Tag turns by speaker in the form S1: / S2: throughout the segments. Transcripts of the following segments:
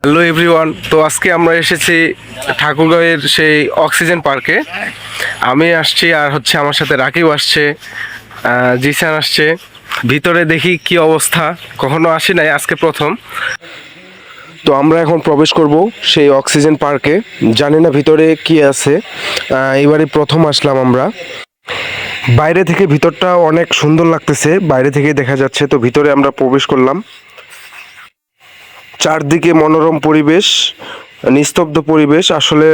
S1: Hello everyone, তো আজকে আমরা এসেছি ঠাকুরগাঁওয়ের সেই অক্সিজেন পার্কে। আমি আসছি আর হচ্ছে আমার সাথে রাকিব আসছে, জিসান আসছে। ভিতরে দেখি কি অবস্থা, কখনো আসি নাই, আজকে প্রথম। তো আমরা এখন প্রবেশ করব সেই অক্সিজেন পার্কে। জানি না ভিতরে কি আছে, এবারে প্রথম আসলাম আমরা। বাইরে থেকে ভিতরটা অনেক সুন্দর লাগতেছে, বাইরে থেকে দেখা যাচ্ছে। তো ভিতরে আমরা প্রবেশ করলাম। চারদিকে মনোরম পরিবেশ, নিস্তব্ধ পরিবেশ। আসলে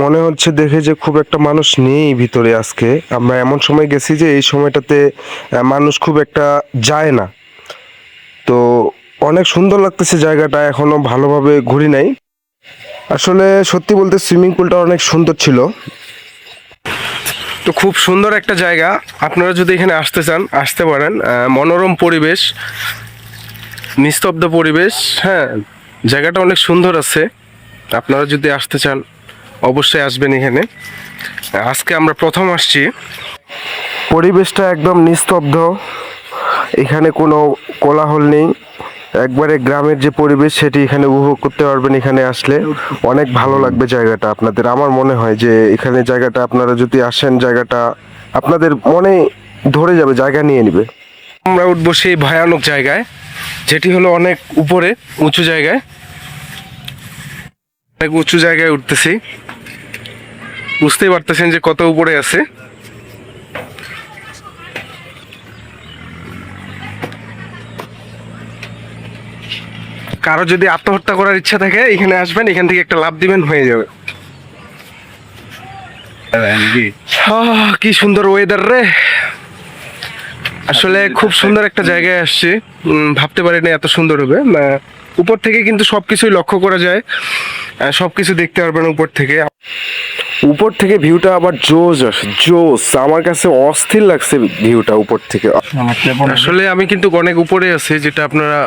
S1: মনে হচ্ছে দেখে যে খুব একটা মানুষ নেই ভিতরে আজকে। আমরা এমন সময় গেছি যে এই সময়টাতে মানুষ খুব একটা যায় না। তো অনেক সুন্দর লাগতেছে জায়গাটা, এখনো ভালোভাবে ঘুরি নাই। আসলে সত্যি বলতে সুইমিং পুলটা অনেক সুন্দর ছিল। তো খুব সুন্দর একটা জায়গা, আপনারা যদি এখানে আসতে চান আসতে পারেন। মনোরম পরিবেশ, নিস্তব্ধ পরিবেশ। হ্যাঁ, জায়গাটা অনেক সুন্দর আছে। আপনারা যদি আসতে চান অবশ্যই আসবেন এখানে। আজকে আমরা প্রথম আসছি। পরিবেশটা একদম নিস্তব্ধ, এখানে কোনো কোলাহল নেই। একবারে গ্রামের যে পরিবেশ সেটি এখানে উপভোগ করতে পারবেন। এখানে আসলে অনেক ভালো লাগবে জায়গাটা আপনাদের। আমার মনে হয় যে এখানে জায়গাটা আপনারা যদি আসেন, জায়গাটা আপনাদের মনে ধরে যাবে, জায়গা নিয়ে নেবে। আমরা উঠবো সেই ভয়ানক জায়গায়, যেটি হলো অনেক উপরে, উঁচু জায়গায়। অনেক উঁচু জায়গায় উঠতেছি, বুঝতেই পারতেছেন যে কত উপরে আছে। কারো যদি আত্মহত্যা করার ইচ্ছা থাকে এখানে আসবেন, এখান থেকে একটা লাফ দিবেন, হয়ে যাবে। কি সুন্দর ওয়েদার রে! আসলে খুব সুন্দর একটা জায়গায় আসছি, ভাবতে পারিনি এত সুন্দর হবে। উপর থেকে কিন্তু সবকিছুই লক্ষ্য করা যায়, সবকিছু দেখতে পারবেন উপর থেকে। উপর থেকে ভিউটা আবার জোস জোস, আমার কাছে অস্থির লাগছে ভিউটা উপর থেকে। আসলে আমি কিন্তু অনেক উপরে আছি, যেটা আপনারা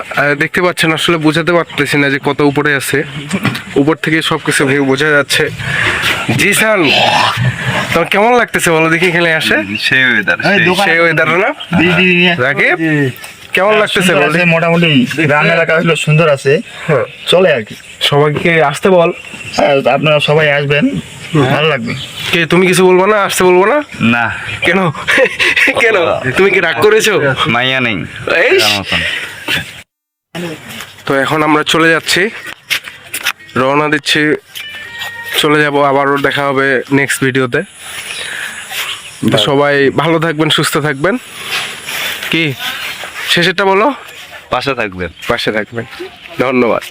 S1: দেখতে পাচ্ছেন। আসলে বোঝাতে পারতেছি না যে কত উপরে আছে। উপর থেকে সবকিছু ভিউ বোঝা যাচ্ছে। জিসান, তোমার কেমন লাগতেছে বলো দেখি এখানে আসে?
S2: সেই
S1: ওয়েদার না রাকিব, কেমন লাগতেছে বল?
S2: মোটামুটি গ্রাম এলাকা হলো সুন্দর আছে, চলে আর কি।
S1: সবাইকে আসতে বল,
S2: আপনারা সবাই আসবেন, ভালো লাগবে।
S1: কে তুমি কিছু বলবো না? আসতে বলবো না?
S2: না।
S1: কেন? কেন তুমি কি রাগ করেছো?
S2: মাইয়া নেই।
S1: তো এখন আমরা চলে যাচ্ছি, রওনা দিচ্ছি, চলে যাব। আবারও দেখা হবে নেক্সট ভিডিওতে। তো সবাই ভালো থাকবেন, সুস্থ থাকবেন। কি শেষেরটা বলো?
S2: পাশে থাকবেন।
S1: পাশে থাকবেন। ধন্যবাদ।